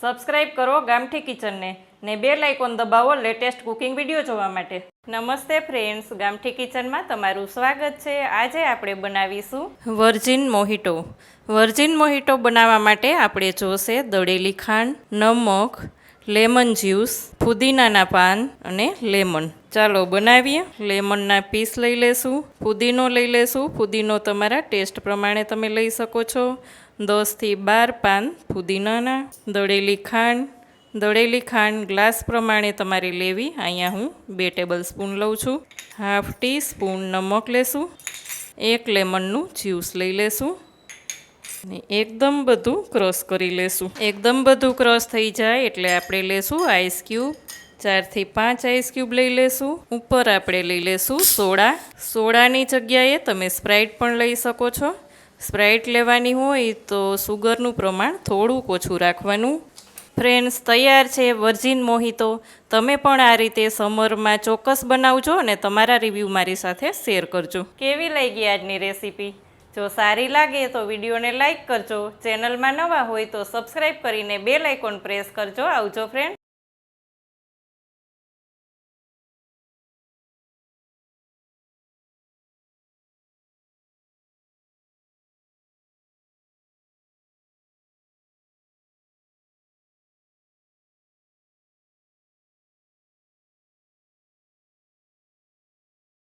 Subscribe કરો ગામઠી કિચનને ને બેલ આઇકોન દબાવો લેટેસ્ટ કુકિંગ વિડીયો જોવા માટે। નમસ્તે ફ્રેન્ડ્સ, ગામઠી કિચનમાં તમારું સ્વાગત છે। આજે આપણે બનાવીશું વર્જિન મોહિટો। વર્જિન મોહિટો બનાવવા માટે આપણે જોશે દળેલી ખાંડ, નમક, લેમન જ્યુસ, ફુદીનાના પાન અને લેમન। ચાલો બનાવીએ। લેમનના પીસ લઈ લેશું, ફુદીનો લઈ લેશું। ફુદીનો તમારા ટેસ્ટ પ્રમાણે તમે લઈ શકો છો। 10 થી 12 પાન ફુદીનાના। દળેલી ખાંડ ગ્લાસ પ્રમાણે તમારે લેવી। અહીંયા હું 2 ટેબલ સ્પૂન લઉં છું। હાફ ટી સ્પૂન નમક લેશું। 1 લેમનનું જ્યુસ લઈ લેશું ને એકદમ બધું ક્રશ કરી લેશું। એકદમ બધું ક્રશ થઈ જાય એટલે આપણે લેશું આઈસ ક્યુબ। 4 થી 5 આઈસ ક્યુબ લઈ લેશું। ઉપર આપણે લઈ લેશું સોડા। સોડાની જગ્યાએ તમે સ્પ્રાઇટ પણ લઈ શકો છો। સ્પ્રાઇટ લેવાની હોય તો સુગરનું પ્રમાણ થોડુંક ઓછું રાખવાનું। ફ્રેન્ડ્સ, તૈયાર છે વર્જિન મોહિતો। તમે પણ આ રીતે સમરમાં ચોક્કસ બનાવજો અને તમારા રિવ્યૂ મારી સાથે શેર કરજો। કેવી લાગી આજની રેસીપી? જો સારી લાગે તો વિડીયોને લાઇક કરજો। ચેનલમાં નવા હોય તો સબસ્ક્રાઈબ કરીને બેલ આઇકોન પ્રેસ કરજો। આવજો ફ્રેન્ડ।